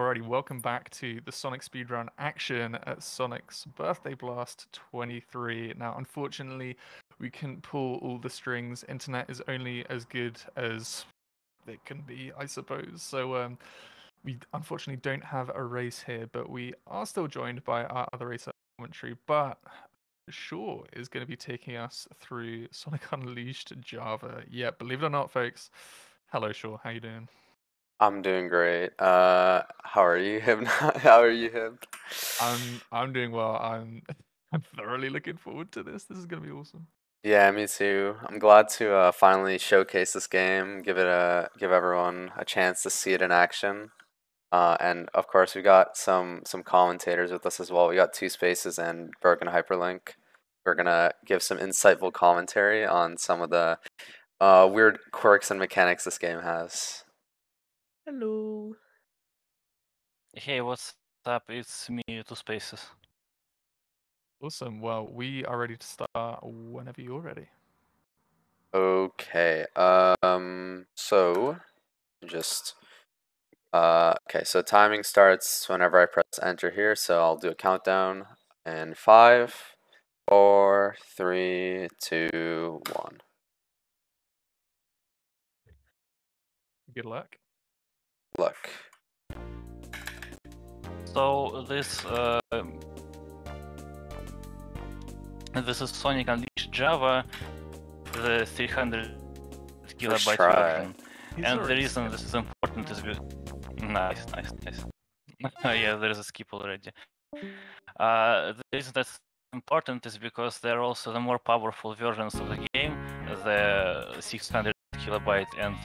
Alrighty, welcome back to the Sonic Speedrun action at Sonic's Birthday Blast 23. Now, unfortunately, we couldn't pull all the strings. Internet is only as good as it can be, I suppose. So, we unfortunately don't have a race here, but we are still joined by our other racer commentary. But Shaw is going to be taking us through Sonic Unleashed Java. Yeah, believe it or not, folks. Hello, Shaw. How you doing? I'm doing great. How are you, Hib? How are you, Hib? I'm doing well. I'm thoroughly looking forward to this. This is gonna be awesome. Yeah, me too. I'm glad to finally showcase this game, give everyone a chance to see it in action. And of course, we got some commentators with us as well. We got Two Spaces and Broken Hyperlink. We're gonna give some insightful commentary on some of the weird quirks and mechanics this game has. Hello. Hey, what's up? It's me, Two Spaces. Awesome. Well, we are ready to start whenever you're ready. Okay. So just okay, so timing starts whenever I press enter here, so I'll do a countdown in 5, 4, 3, 2, 1. Good luck. Look. So this is Sonic Unleashed Java, the 300 kilobyte try. version. And the reason this is important is nice. Yeah, there is a skip already. The reason that's important is because they're also the more powerful versions of the game, the 600 kilobyte and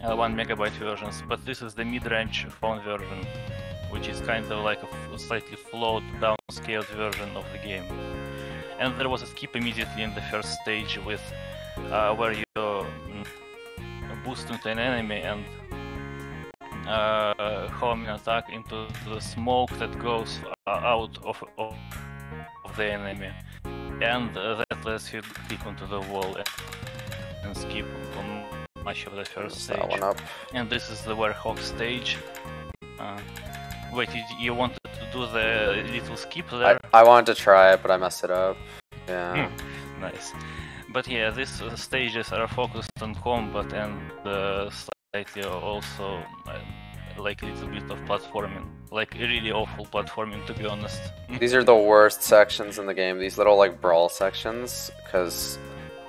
1 megabyte versions. But this is the mid-range phone version, which is kind of like a slightly flowed downscaled version of the game. And there was a skip immediately in the first stage with where you boost into an enemy and home an attack into the smoke that goes out of the enemy, and that lets you click onto the wall and skip on much of the first stage. That one up. And this is the Werehog stage. Wait, you wanted to do the little skip there? I wanted to try it, but I messed it up. Yeah. Nice. But yeah, these stages are focused on combat and slightly also like a little bit of platforming. Like really awful platforming, to be honest. These are the worst sections in the game, these little like brawl sections, because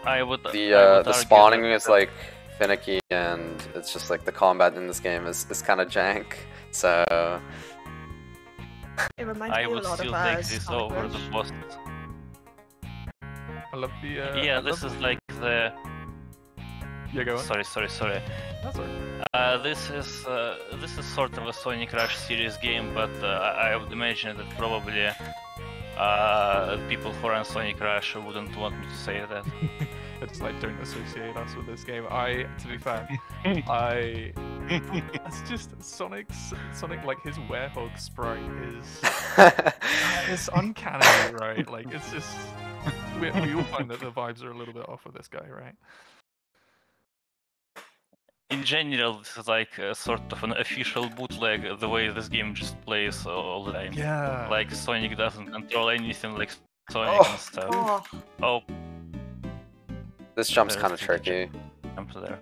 the spawning is like finicky and it's just like the combat in this game is kind of jank, so... It reminds me I a would lot still of take this Sonic over Rush. the boss. I love the. Yeah, this is like the. Yeah, go on. Sorry. That's alright. This is sort of a Sonic Rush series game, but I would imagine that probably people who run Sonic Rush wouldn't want me to say that. It's like, don't associate us with this game. To be fair, it's just Sonic, like his Werehog sprite is, it's uncanny, right? Like, it's just, we all find that the vibes are a little bit off with this guy, right? In general, this is like a sort of an official bootleg, the way this game just plays all the time. Yeah. Like Sonic doesn't control anything like Sonic and stuff. Oh. This jump's kind of tricky. Jump there.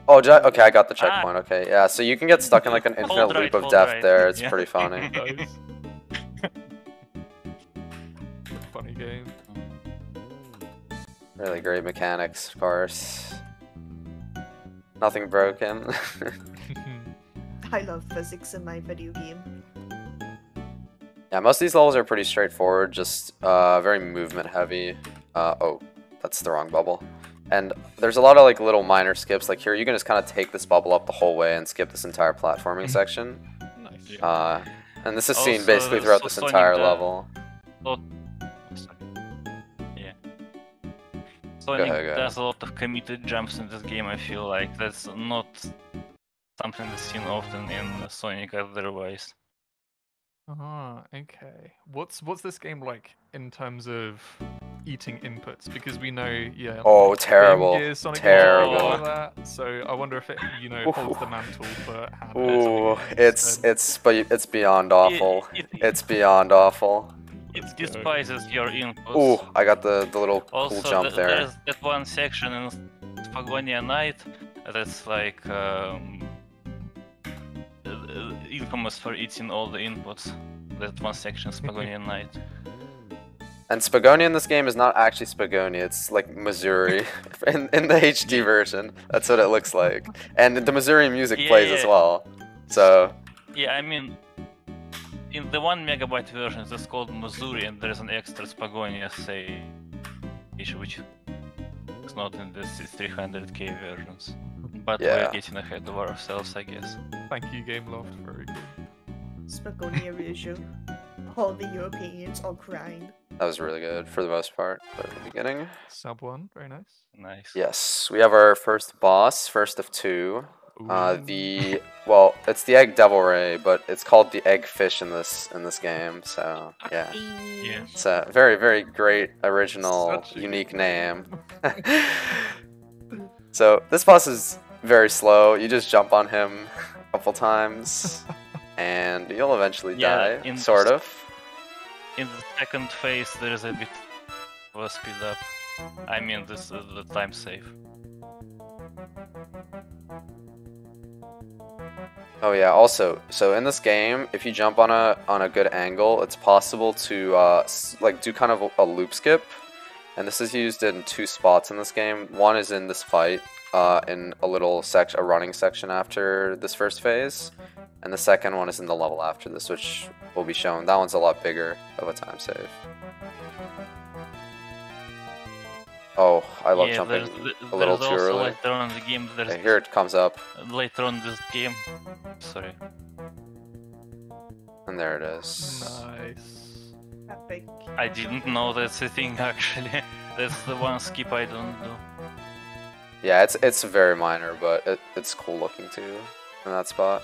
Oh, okay, I got the checkpoint. Okay, yeah. So you can get stuck in like an infinite loop of death there. It's pretty funny. Funny game. Really great mechanics, of course. Nothing broken. I love physics in my video game. Yeah, most of these levels are pretty straightforward, just very movement heavy. Oh, that's the wrong bubble. And there's a lot of like little minor skips. Like here, you can just kind of take this bubble up the whole way and skip this entire platforming section. Nice. And this is seen basically throughout this entire level. Yeah. Sonic does a lot of committed jumps in this game. I feel like that's not something that's seen often in Sonic otherwise. Ah, okay. What's this game like in terms of eating inputs? Because we know, yeah. Oh, like, terrible. Game Gear, Sonic Terrible. all of that. So I wonder if it, holds the mantle for Ooh, handheld games. it's beyond awful. It's beyond awful. It despises your inputs. Ooh, I got the little Also, cool jump there. there's that one section in Spagonia Night that's like infamous for eating all the inputs. That one section, Spagonia Night. And Spagonia in this game is not actually Spagonia, it's like Missouri in the HD version. That's what it looks like. And the Missouri music plays as well. So yeah, I mean, in the 1 megabyte version it's called Missouri, and there is an extra Spagonia stage, which is not in the 300k versions. But Yeah. we're getting ahead of ourselves, I guess. Thank you, Gameloft. Very good. Spagonia Riju. All the Europeans are crying. that was really good for the most part at the beginning. Sub 1, very nice. Nice. Yes, we have our first boss, first of two. Ooh. Well, it's the Egg Devil Ray, but it's called the Egg Fish in this game. So yeah, Yeah. it's a very, very great original, Such a unique good name. So this boss is very slow. You just jump on him a couple times, and you'll eventually Yeah, die, in sort this- of. In the second phase, there is a bit of a speed up. I mean, this is the time save. Oh yeah. Also, so in this game, if you jump on a good angle, it's possible to like do kind of a loop skip, and this is used in two spots in this game. One is in this fight, in a little section, a running section after this first phase, and the second one is in the level after this, which will be shown. That one's a lot bigger of a time save. Oh, I love jumping a little too also early. later on in the game, there's Okay, here it comes up, later on this game. Sorry. and there it is. Nice. Epic. I didn't know that's a thing actually. That's the one skip I don't do. Yeah, it's very minor, but it's cool looking too in that spot.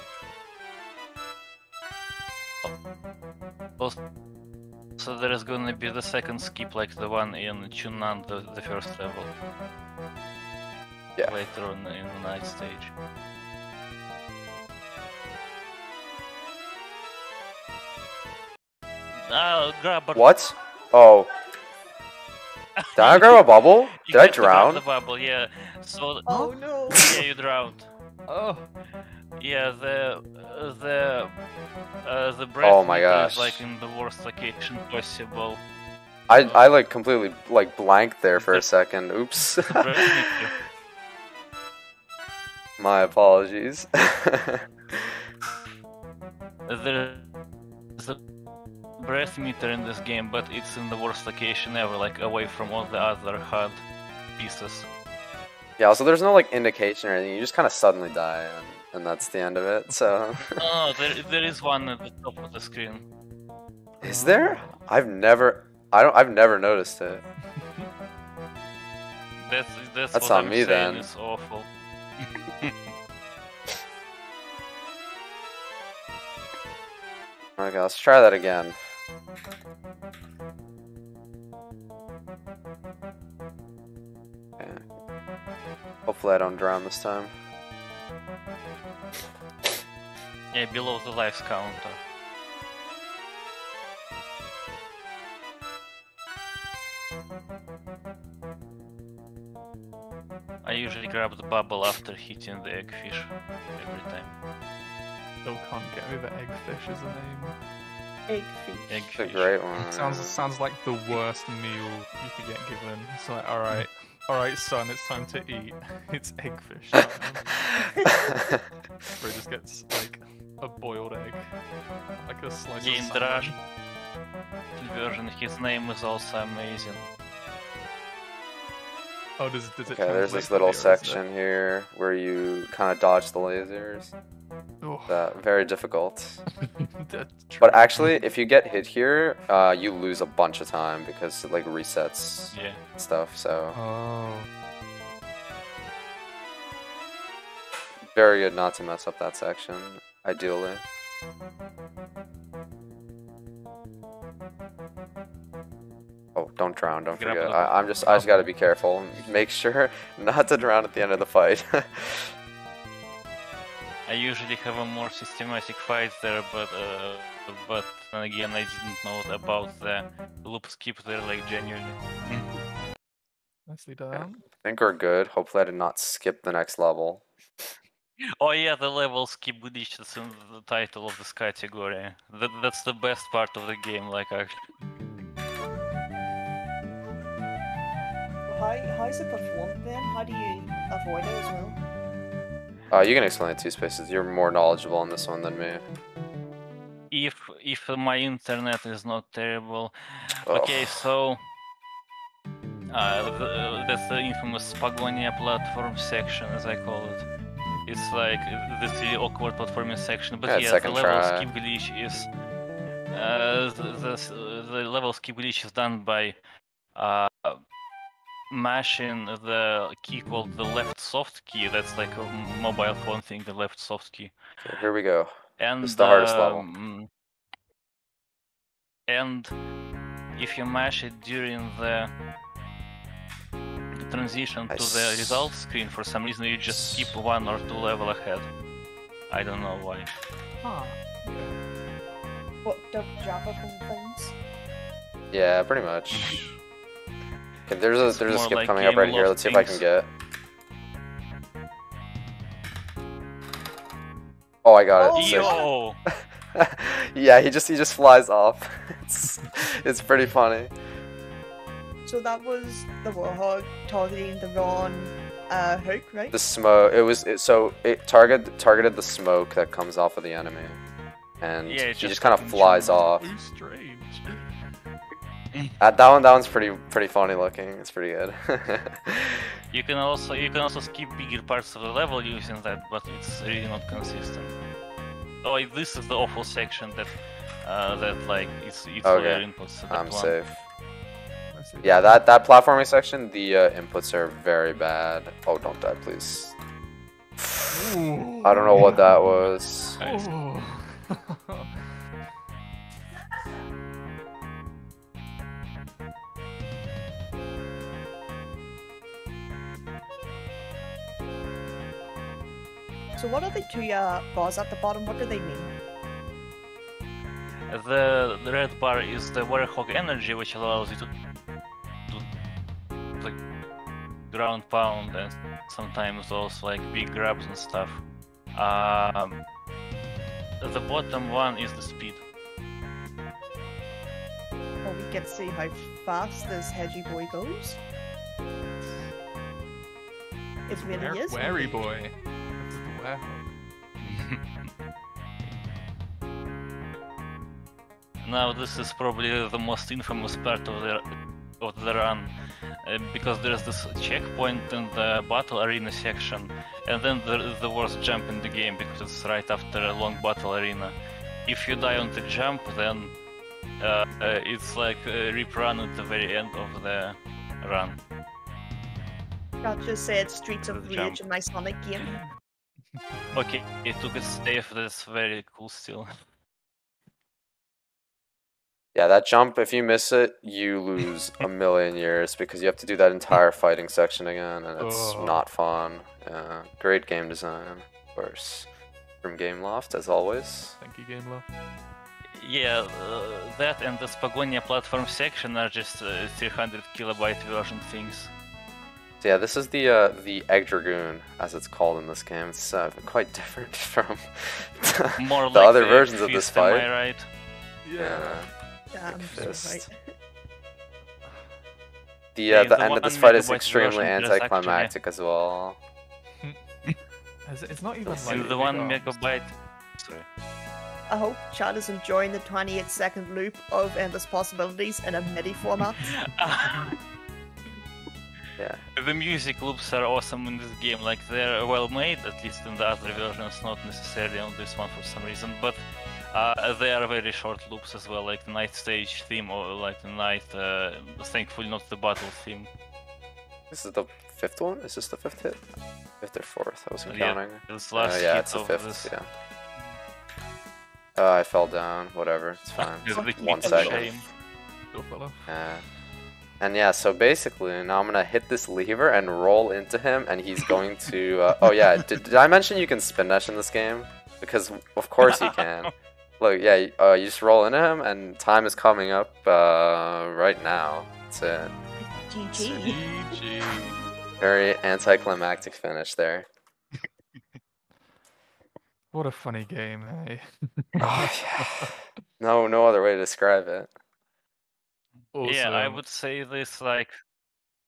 So there is gonna be the second skip like the one in Chunan, the first level. Yeah. Later on in the night stage. Grab a... What? Oh. Did I grab a bubble? You Did I get to grab drown? the bubble, yeah. So Oh no! yeah, you drowned. Oh. Yeah, the breath Oh my meter gosh. is like in the worst location possible. I like completely like blanked there for a second. Oops. The breath meter. My apologies. There's a breath meter in this game, but it's in the worst location ever, like away from all the other HUD pieces. Yeah, also there's no like indication or anything. You just kind of suddenly die, and that's the end of it. So. Oh, there is one at the top of the screen. Is there? I've never noticed it. That's That's what on I'm me, saying, then. It's awful. Okay, let's try that again. Okay. Hopefully I don't drown this time. Yeah, below the lives counter. I usually grab the bubble after hitting the eggfish every time. Still can't get over Eggfish as a name. Egg fish. It's a Eggfish. great one. Sounds like the worst meal you could get given. It's like, alright, son, it's time to eat. It's Eggfish time. Where it just gets like a boiled egg, like a slice Yeah, of in the salmon. Russian version, his name is also amazing. Oh, does it Okay, there's translate this to little the- or is it- section here where you kind of dodge the lasers. Oh. Very difficult. That's true. But actually, if you get hit here, you lose a bunch of time because it like resets Yeah. stuff. So Oh. very good not to mess up that section, ideally. drown. Don't Grab forget. the I just gotta be careful. Make sure not to drown at the end of the fight. I usually have a more systematic fight there, but then again I didn't know about the loop skip there, like genuinely. Nicely done. I think we're good. Hopefully I did not skip the next level. Oh yeah, the level skip glitch that's in the title of this category. That's the best part of the game, like actually. How's it performed then? How do you avoid it as well? You can explain it 2 spaces. You're more knowledgeable on this one than me. If my internet is not terrible. Oh. Okay, so that's the infamous Pagonia platform section, as I call it. It's like this really awkward platforming section, but yeah, the level skip glitch is the level skip glitch is done by mashing the key called the left soft key. That's like a mobile phone thing, the left soft key. Okay, here we go. And this is the hardest level. And if you mash it during the transition to the results screen, for some reason you just skip 1 or 2 levels ahead. I don't know why. Huh. What, the Java things? Yeah, pretty much. Okay, there's a skip like coming up right here. Let's see if I can get. Oh, I got it. Sick. Yo! Yeah, he just flies off. It's pretty funny. So that was the Warhog targeting the wrong hook, right? The smoke. It targeted the smoke that comes off of the enemy, and yeah, he just kind of flies off. So strange. That one's pretty funny looking. It's pretty good. You can also skip bigger parts of the level using that, but it's really not consistent. Oh, this is the awful section that like it's Okay. where inputs. I'm one. safe. Yeah, that platforming section, the inputs are very bad. Oh, don't die, please. I don't know what that was. Nice. So what are the 2 bars at the bottom? What do they mean? The red bar is the Warhog energy, which allows you to like ground pound and sometimes also like big grabs and stuff. The bottom one is the speed. Well, we get to see how fast this hedgy boy goes. It really is. Wary boy. This is the werehog. Now this is probably the most infamous part of the run, because there's this checkpoint in the battle arena section, and then there's the worst jump in the game because it's right after a long battle arena. If you die on the jump, then it's like a rip run at the very end of the run. I just said Streets of The jump. Rage in my Sonic game. Okay, it took a save, that's very cool still. Yeah, that jump, if you miss it, you lose a million years because you have to do that entire fighting section again, and it's not fun. Yeah, great game design, of course, from Gameloft, as always. Thank you, Gameloft. Yeah, that and the Spagonia platform section are just 300 kilobyte version things. So yeah, this is the Egg Dragoon, as it's called in this game. It's quite different from More the like other versions of this fist, am I fight. right? Yeah. Yeah, I'm so Fist. right. The end of one this fight is megabyte extremely version is anticlimactic as well. It's not even It's like In the big 1 arms. megabyte. Sorry. I hope Chad is enjoying the 28-second loop of Endless Possibilities in a MIDI format. Yeah. The music loops are awesome in this game, like they're well made, at least in the other versions, not necessarily on this one for some reason, but they are very short loops as well, like the night stage theme or like the night, thankfully not the battle theme. This is the 5th one? Is this the 5th hit? 5th or 4th? I wasn't Yeah, counting. this last Yeah, hit it's the of 5th, this. yeah. I fell down, whatever, it's fine. Is the 1 kick of second. shame. Go fellow. And yeah, so basically now I'm gonna hit this lever and roll into him, and he's going to. Oh yeah, did I mention you can spin dash in this game? Because of course you can. Look, yeah, you just roll into him, and time is coming up right now. That's it. GG. GG. Very anticlimactic finish there. What a funny game, eh? Oh yeah. No other way to describe it. Yeah, I Awesome. would say this like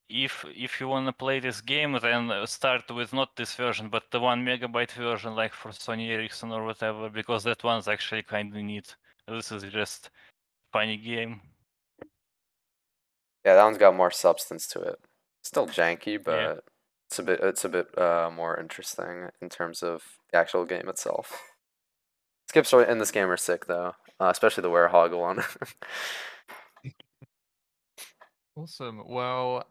if you wanna play this game, then start with not this version, but the 1 megabyte version, like for Sony Ericsson or whatever, because that one's actually kind of neat. This is just funny game. Yeah, that one's got more substance to it. Still janky, but Yeah. it's a bit more interesting in terms of the actual game itself. Skips in this game are sick though, especially the Werehog one. Awesome. Well,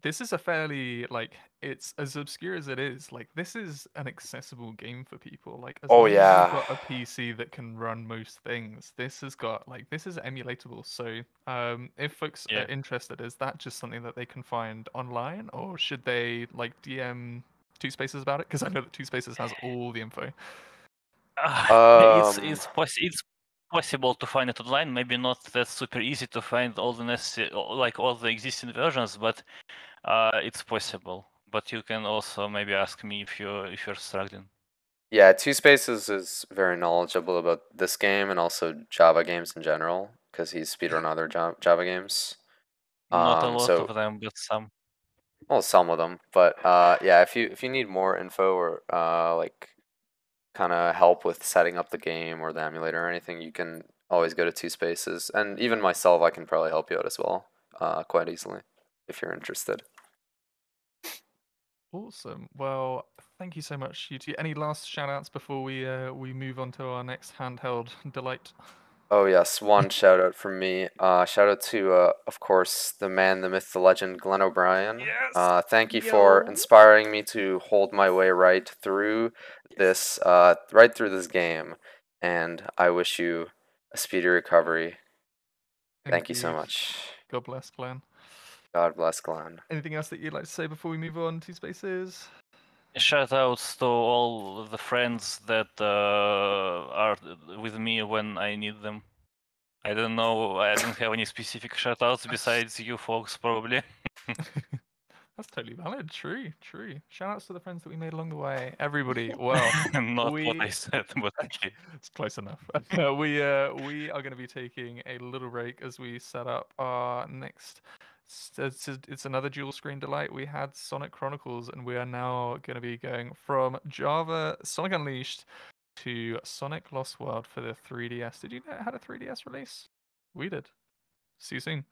this is a fairly like it's as obscure as it is. Like this is an accessible game for people. Like as Oh, long as yeah. you've got a PC that can run most things, this has got like this is emulatable. So if folks Yeah. are interested, is that just something that they can find online, or should they like DM Two Spaces about it? Because I know that Two Spaces has all the info. It's possible to find it online. Maybe not that super easy to find all the necessary, like all the existing versions, but it's possible. But you can also maybe ask me if you're struggling. Yeah, Two Spaces is very knowledgeable about this game and also Java games in general because he's speedrun other Java games. Not a lot So of them, but some. well, some of them, but yeah, if you need more info or like kind of help with setting up the game or the emulator or anything, you can always go to Two Spaces, and even myself, I can probably help you out as well, quite easily if you're interested. Awesome. Well, thank you so much, you two. Any last shout outs before we move on to our next handheld delight? Oh yes, one shout out from me. Shout out to of course the man, the myth, the legend, Glenn O'Brien. Yes! Thank you for Yo. inspiring me to hold my way right through this game, and I wish you a speedy recovery. Thank you so Indeed. much. God bless, Glenn. God bless Glenn. Anything else that you'd like to say before we move on to Spaces? Shout outs to all the friends that are with me when I need them. I don't know. I don't have any specific shout outs besides you folks, probably. That's totally valid. True, true. Shout outs to the friends that we made along the way. Everybody. Well, Not what I said, but okay. it's close enough. we are going to be taking a little break as we set up our next. It's another dual screen delight. We had Sonic Chronicles, and we are now going to be going from Java Sonic Unleashed to Sonic Lost World for the 3DS. Did you know it had a 3DS release? We did. See you soon.